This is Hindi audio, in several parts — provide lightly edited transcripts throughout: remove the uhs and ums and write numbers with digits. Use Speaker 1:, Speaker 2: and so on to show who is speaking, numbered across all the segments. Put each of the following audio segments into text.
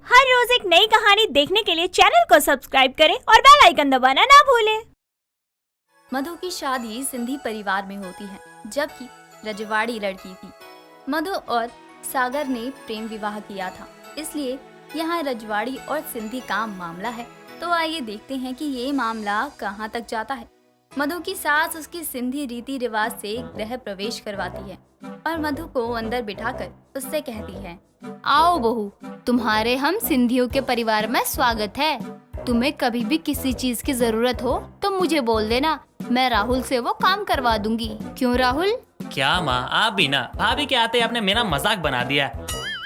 Speaker 1: हर रोज एक नई कहानी देखने के लिए चैनल को सब्सक्राइब करें और बेल आइकन दबाना ना भूलें।
Speaker 2: मधु की शादी सिंधी परिवार में होती है, जबकि रजवाड़ी लड़की थी। मधु और सागर ने प्रेम विवाह किया था, इसलिए यहाँ रजवाड़ी और सिंधी का मामला है। तो आइए देखते हैं कि ये मामला कहाँ तक जाता है। मधु की सास उसकी सिंधी रीति रिवाज से गृह प्रवेश करवाती है और मधु को अंदर बिठाकर उससे कहती है, आओ बहू, तुम्हारे हम सिंधियों के परिवार में स्वागत है। तुम्हें कभी भी किसी चीज की जरूरत हो तो मुझे बोल देना, मैं राहुल से वो काम करवा दूंगी। क्यों राहुल?
Speaker 3: क्या माँ, आप भी ना भाभी के आते आपने मेरा मजाक बना दिया।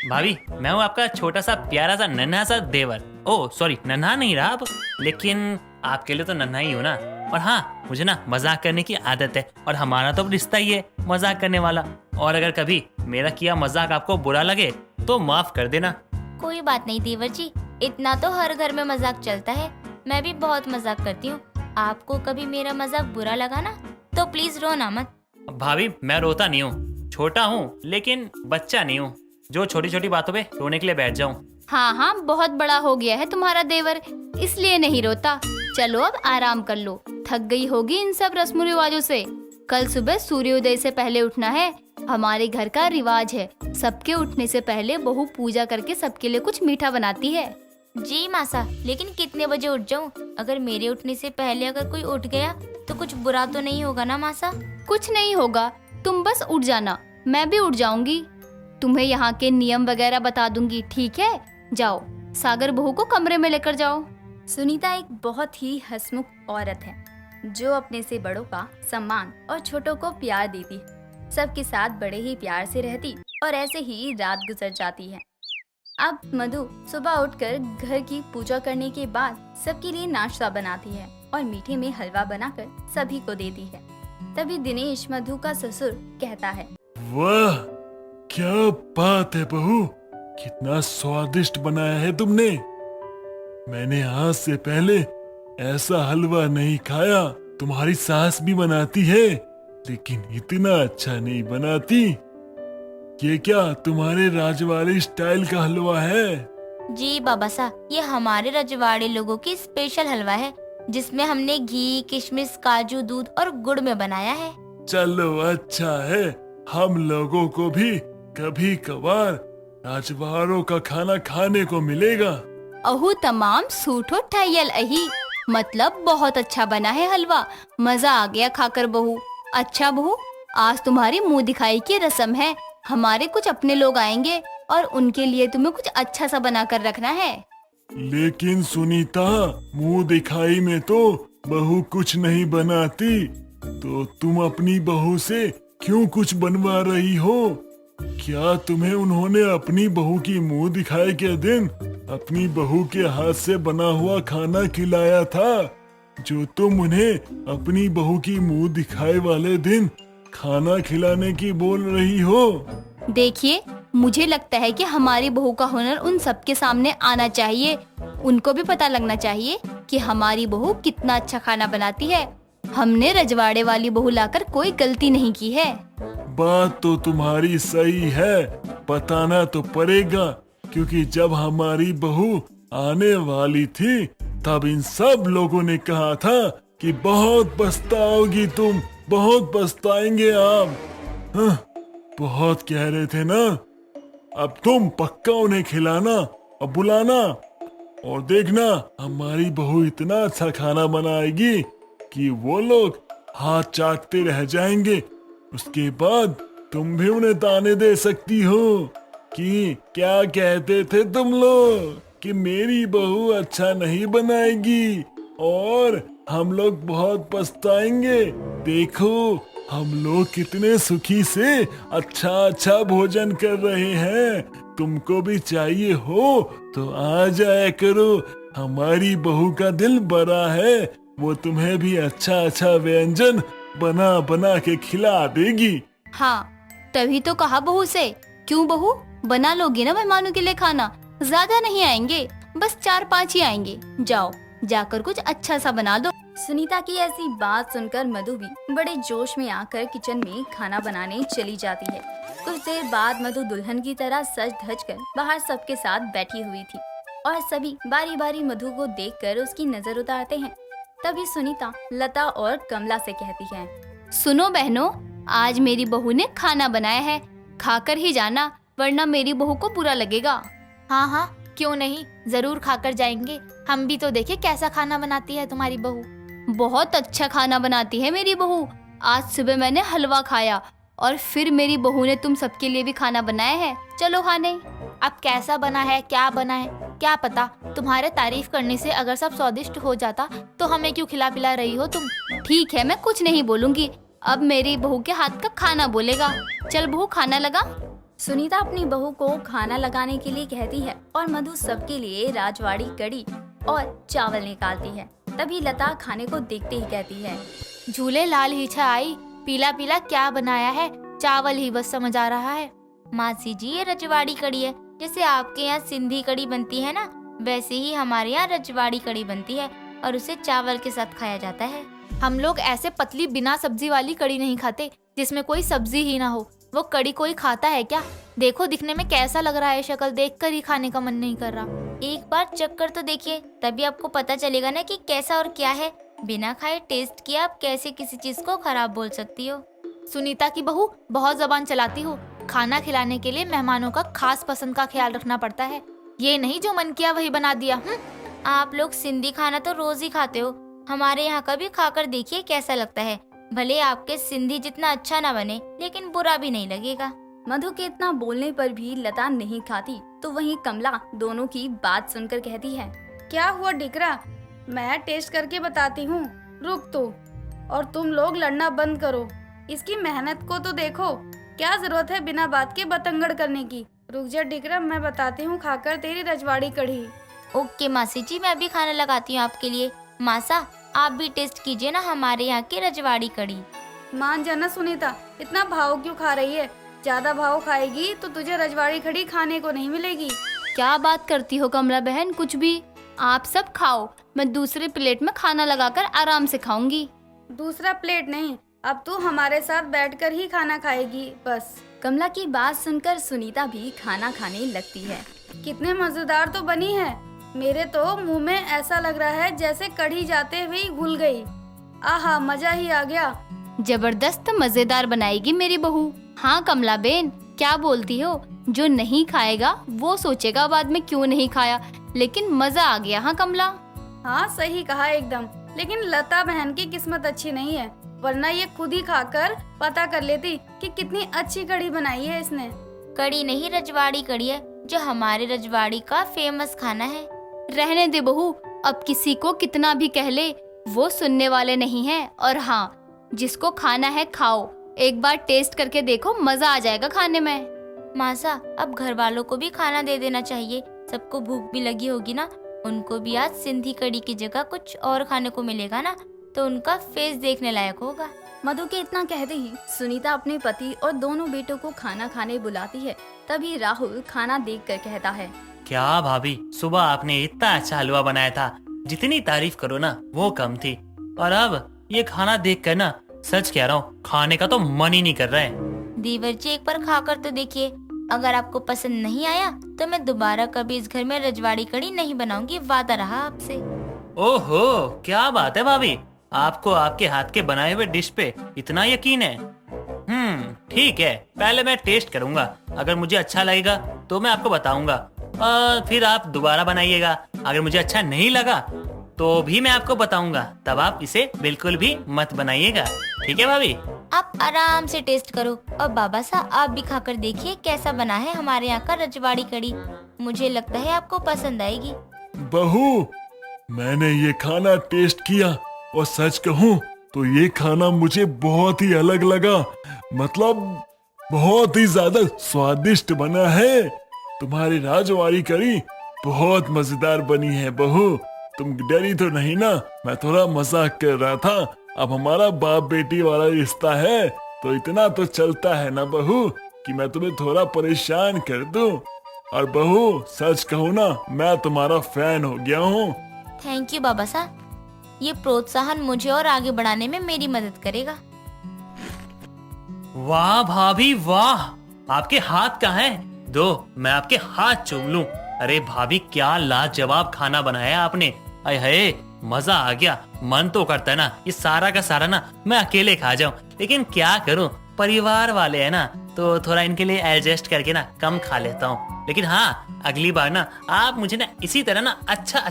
Speaker 3: भाभी, मैं हूँ आपका छोटा सा प्यारा सा नन्हा सा देवर। ओह सॉरी, नन्हा नहीं रहा अब, लेकिन आपके लिए तो नन्हा ही हूँ ना। और हाँ, मुझे ना मजाक करने की आदत है और हमारा तो रिश्ता ही है मजाक करने वाला। और अगर कभी मेरा किया मजाक आपको बुरा लगे तो माफ कर देना।
Speaker 4: कोई बात नहीं देवर जी, इतना तो हर घर में मजाक चलता है। मैं भी बहुत मजाक करती हूँ। आपको कभी मेरा मजाक बुरा लगा ना तो प्लीज रोना मत।
Speaker 3: भाभी, मैं रोता नहीं हूँ, छोटा हूँ लेकिन बच्चा नहीं हूँ जो छोटी छोटी बातों पे रोने के लिए बैठ जाऊँ।
Speaker 2: हाँ, बहुत बड़ा हो गया है तुम्हारा देवर, इसलिए नहीं रोता। चलो अब आराम कर लो, थक गई होगी इन सब रस्म रिवाजों से। कल सुबह सूर्योदय से पहले उठना है। हमारे घर का रिवाज है, सबके उठने से पहले बहू पूजा करके सबके लिए कुछ मीठा बनाती है।
Speaker 4: जी मासा, लेकिन कितने बजे उठ जाऊँ? अगर मेरे उठने से पहले अगर कोई उठ गया तो कुछ बुरा तो नहीं होगा ना मासा?
Speaker 2: कुछ नहीं होगा, तुम बस उठ जाना, मैं भी उठ जाऊंगी। तुम्हें यहाँ के नियम वगैरह बता दूंगी, ठीक है? जाओ, सागर बहू को कमरे में लेकर जाओ। सुनीता एक बहुत ही हंसमुख औरत है जो अपने से बड़ों का सम्मान और छोटों को प्यार देती है। सबके साथ बड़े ही प्यार से रहती और ऐसे ही रात गुजर जाती है। अब मधु सुबह उठकर घर की पूजा करने के बाद सबके लिए नाश्ता बनाती है और मीठे में हलवा बनाकर सभी को देती है। तभी दिनेश, मधु का ससुर, कहता है,
Speaker 5: वाह, क्या बात है बहू, कितना स्वादिष्ट बनाया है तुमने। मैंने आज से पहले ऐसा हलवा नहीं खाया। तुम्हारी सास भी बनाती है लेकिन इतना अच्छा नहीं बनाती। ये क्या तुम्हारे राजवाड़ी स्टाइल का हलवा है?
Speaker 4: जी बाबा साहब, ये हमारे रजवाड़े लोगों की स्पेशल हलवा है जिसमें हमने घी, किशमिश, काजू, दूध और गुड़ में बनाया है।
Speaker 5: चलो अच्छा है, हम लोगों को भी कभी कभार राजवाड़ों का खाना खाने को मिलेगा।
Speaker 2: अहू तमाम सूठो ठहयल अही, मतलब बहुत अच्छा बना है हलवा, मजा आ गया खाकर बहू। अच्छा बहू, आज तुम्हारी मुंह दिखाई की रस्म है। हमारे कुछ अपने लोग आएंगे और उनके लिए तुम्हें कुछ अच्छा सा बना कर रखना है।
Speaker 5: लेकिन सुनीता, मुंह दिखाई में तो बहू कुछ नहीं बनाती, तो तुम अपनी बहू से क्यों कुछ बनवा रही हो? क्या तुम्हें उन्होंने अपनी बहू की मुंह दिखाई के दिन अपनी बहू के हाथ से बना हुआ खाना खिलाया था, जो तुम उन्हें अपनी बहू की मुंह दिखाई वाले दिन खाना खिलाने की बोल रही हो?
Speaker 2: देखिए, मुझे लगता है कि हमारी बहू का हुनर उन सबके सामने आना चाहिए। उनको भी पता लगना चाहिए कि हमारी बहू कितना अच्छा खाना बनाती है। हमने रजवाड़े वाली बहू लाकर कोई गलती नहीं की है।
Speaker 5: बात तो तुम्हारी सही है, बताना तो पड़ेगा, क्योंकि जब हमारी बहू आने वाली थी तब इन सब लोगों ने कहा था कि बहुत पछताओगी तुम, बहुत पछताएंगे आप। हाँ, बहुत कह रहे थे ना। अब तुम पक्का उन्हें खिलाना और बुलाना, और देखना हमारी बहू इतना अच्छा खाना बनाएगी कि वो लोग हाथ चाटते रह जाएंगे। उसके बाद तुम भी उन्हें ताने दे सकती हो कि क्या कहते थे तुम लोग कि मेरी बहू अच्छा नहीं बनाएगी और हम लोग बहुत पछताएंगे। देखो हम लोग कितने सुखी से अच्छा अच्छा भोजन कर रहे हैं। तुमको भी चाहिए हो तो आ जाया करो, हमारी बहू का दिल बड़ा है, वो तुम्हें भी अच्छा अच्छा व्यंजन बना बना के खिला देगी।
Speaker 2: हाँ, तभी तो कहा बहू से। क्यों बहू, बना लोगी ना मेहमानों के लिए खाना? ज्यादा नहीं आएंगे, बस 4-5 ही आएंगे। जाओ, जाकर कुछ अच्छा सा बना दो। सुनीता की ऐसी बात सुनकर मधु भी बड़े जोश में आकर किचन में खाना बनाने चली जाती है। कुछ देर बाद मधु दुल्हन की तरह सज धज कर बाहर सबके साथ बैठी हुई थी। और सभी बारी बारी मधु को देखकर उसकी नजर उतारते हैं। तभी सुनीता लता और कमला से कहती है, सुनो बहनों, आज मेरी बहू ने खाना बनाया है, खाकर ही जाना वरना मेरी बहू को बुरा लगेगा।
Speaker 4: हाँ हाँ, क्यों नहीं, जरूर खाकर जाएंगे। हम भी तो देखे कैसा खाना बनाती है तुम्हारी बहू।
Speaker 2: बहुत अच्छा खाना बनाती है मेरी बहू। आज सुबह मैंने हलवा खाया और फिर मेरी बहू ने तुम सबके लिए भी खाना बनाया है, चलो खाने।
Speaker 4: अब कैसा बना है, क्या बना है, क्या पता। तुम्हारे तारीफ करने से अगर सब स्वादिष्ट हो जाता तो हमें क्यों खिला पिला रही हो तुम।
Speaker 2: ठीक है, मैं कुछ नहीं बोलूंगी, अब मेरी बहू के हाथ का खाना बोलेगा। चल बहू, खाना लगा। सुनीता अपनी बहू को खाना लगाने के लिए कहती है और मधु सबके लिए राजवाड़ी कड़ी और चावल निकालती है। तभी लता खाने को देखते ही कहती है,
Speaker 4: झूले लाल ही आई, पीला पीला क्या बनाया है, चावल ही बस समझ आ रहा है। मासी जी, ये रजवाड़ी कड़ी है। जैसे आपके यहाँ सिंधी कड़ी बनती है ना, वैसे ही हमारे यहाँ रजवाड़ी कड़ी बनती है और उसे चावल के साथ खाया जाता है। हम लोग ऐसे पतली बिना सब्जी वाली कड़ी नहीं खाते जिसमें कोई सब्जी ही ना हो। वो कड़ी कोई खाता है क्या? देखो दिखने में कैसा लग रहा है, शक्ल देखकर ही खाने का मन नहीं कर रहा। एक बार चक्कर तो देखिए, तभी आपको पता चलेगा ना कि कैसा और क्या है। बिना खाए टेस्ट किया आप कैसे किसी चीज को खराब बोल सकती हो। सुनीता की बहू, बहुत जबान चलाती हो। खाना खिलाने के लिए मेहमानों का खास पसंद का ख्याल रखना पड़ता है, ये नहीं जो मन किया वही बना दिया। आप लोग सिंधी खाना तो रोज ही खाते हो, हमारे यहाँ का भी खाकर देखिए कैसा लगता है। भले आपके सिंधी जितना अच्छा ना बने, लेकिन बुरा भी नहीं लगेगा।
Speaker 2: मधु के इतना बोलने पर भी लता नहीं खाती, तो वहीं कमला दोनों की बात सुनकर कहती है,
Speaker 6: क्या हुआ डिकरा, मैं टेस्ट करके बताती हूँ, रुक तो। और तुम लोग लड़ना बंद करो, इसकी मेहनत को तो देखो, क्या जरूरत है बिना बात के बतंगड़ करने की। रुक जा डिकरा, मैं बताती हूँ खाकर तेरी रजवाड़ी कढ़ी।
Speaker 4: ओके मासी जी, मैं भी खाना लगाती हूँ आपके लिए। मासा, आप भी टेस्ट कीजिए ना हमारे यहाँ की रजवाड़ी कढ़ी।
Speaker 6: मान जाना सुनीता, इतना भाव क्यों खा रही है? ज्यादा भाव खाएगी तो तुझे रजवाड़ी कढ़ी खाने को नहीं मिलेगी।
Speaker 2: क्या बात करती हो कमला बहन, कुछ भी। आप सब खाओ, मैं दूसरे प्लेट में खाना लगाकर आराम से खाऊंगी।
Speaker 6: दूसरा प्लेट नहीं, अब तू हमारे साथ बैठकर ही खाना खाएगी बस।
Speaker 2: कमला की बात सुनकर सुनीता भी खाना खाने लगती है।
Speaker 6: कितने मजेदार तो बनी है, मेरे तो मुंह में ऐसा लग रहा है जैसे कढ़ी जाते हुए ही घुल गई। आहा, मजा ही आ गया।
Speaker 2: जबरदस्त मजेदार बनाएगी मेरी बहू। हाँ कमला बेन, क्या बोलती हो? जो नहीं खाएगा वो सोचेगा बाद में क्यों नहीं खाया, लेकिन मजा आ गया। हाँ कमला।
Speaker 6: हाँ सही कहा एकदम, लेकिन लता बहन की किस्मत अच्छी नहीं है, वरना ये खुद ही खाकर पता कर लेती कि कितनी अच्छी कढ़ी बनाई है इसने।
Speaker 4: कढ़ी नहीं, रजवाड़ी कढ़ी है, जो हमारे रजवाड़ी का फेमस खाना है।
Speaker 2: रहने दे बहू, अब किसी को कितना भी कह ले वो सुनने वाले नहीं हैं। और हाँ, जिसको खाना है खाओ, एक बार टेस्ट करके देखो, मजा आ जाएगा खाने में।
Speaker 4: मासा, अब घर वालों को भी खाना दे देना चाहिए, सबको भूख भी लगी होगी ना। उनको भी आज सिंधी कढ़ी की जगह कुछ और खाने को मिलेगा ना, तो उनका फेस देखने लायक होगा।
Speaker 2: मधु के इतना कहते ही सुनीता अपने पति और दोनों बेटों को खाना खाने बुलाती है। तभी राहुल खाना देखकर कहता है,
Speaker 3: क्या भाभी, सुबह आपने इतना अच्छा हलवा बनाया था, जितनी तारीफ करो ना वो कम थी। और अब ये खाना देख कर ना, सच कह रहा हूँ, खाने का तो मन ही नहीं कर रहा है।
Speaker 4: देवर जी, एक बार खाकर तो देखिए, अगर आपको पसंद नहीं आया तो मैं दोबारा कभी इस घर में रजवाड़ी कढ़ी नहीं बनाऊंगी, वादा रहा आपसे।
Speaker 3: ओहो, क्या बात है भाभी, आपको आपके हाथ के बनाए हुए डिश पे इतना यकीन है। ठीक है, पहले मैं टेस्ट करूंगा, अगर मुझे अच्छा लगेगा तो मैं आपको बताऊंगा, और फिर आप दोबारा बनाइएगा। अगर मुझे अच्छा नहीं लगा तो भी मैं आपको बताऊंगा, तब आप इसे बिल्कुल भी मत बनाइएगा। ठीक है भाभी?
Speaker 4: आप आराम से टेस्ट करो, और बाबा साहब आप भी खाकर देखिए कैसा बना है हमारे यहाँ का रजवाड़ी कढ़ी। मुझे लगता है आपको पसंद आएगी।
Speaker 5: बहू, मैंने ये खाना टेस्ट किया और सच कहूँ तो ये खाना मुझे बहुत ही अलग लगा, मतलब बहुत ही ज्यादा स्वादिष्ट बना है। तुम्हारी राजवाड़ी कढ़ी बहुत मजेदार बनी है बहू, तुम डरी तो नहीं ना? मैं थोड़ा मजाक कर रहा था। अब हमारा बाप बेटी वाला रिश्ता है तो इतना तो चलता है ना बहू, कि मैं तुम्हें थोड़ा परेशान कर दूं। और बहू, सच कहूँ ना, मैं तुम्हारा फैन हो गया हूँ।
Speaker 4: थैंक यू बाबा साहब, ये प्रोत्साहन मुझे और आगे बढ़ाने में मेरी मदद करेगा।
Speaker 3: वाह भाभी वाह, आपके हाथ कहाँ हैं? दो मैं आपके हाथ चूम लूं। अरे भाभी क्या लाजवाब खाना बनाया आपने। अरे है मजा आ गया। मन तो करता है ना ये सारा का सारा ना मैं अकेले खा जाऊं, लेकिन क्या करूं, परिवार वाले हैं ना तो थोड़ा इनके लिए एडजस्ट करके ना कम खा लेता हूँ। लेकिन हाँ अगली बार ना आप मुझे ना इसी तरह ना अच्छा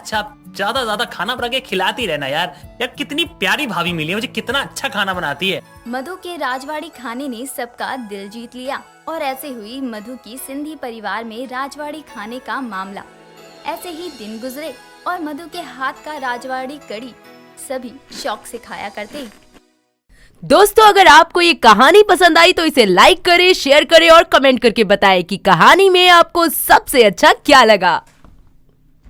Speaker 3: ज्यादा ज्यादा खाना बना के खिलाती रहना यार। यार कितनी प्यारी भाभी मिली है मुझे, कितना अच्छा खाना बनाती है।
Speaker 2: मधु के राजवाड़ी खाने ने सबका दिल जीत लिया और ऐसे हुई मधु की सिंधी परिवार में राजवाड़ी खाने का मामला। ऐसे ही दिन गुजरे और मधु के हाथ का राजवाड़ी कड़ी सभी शौक से खाया करते।
Speaker 7: दोस्तों अगर आपको ये कहानी पसंद आई तो इसे लाइक करें, शेयर करें और कमेंट करके बताएं कि कहानी में आपको सबसे अच्छा क्या लगा।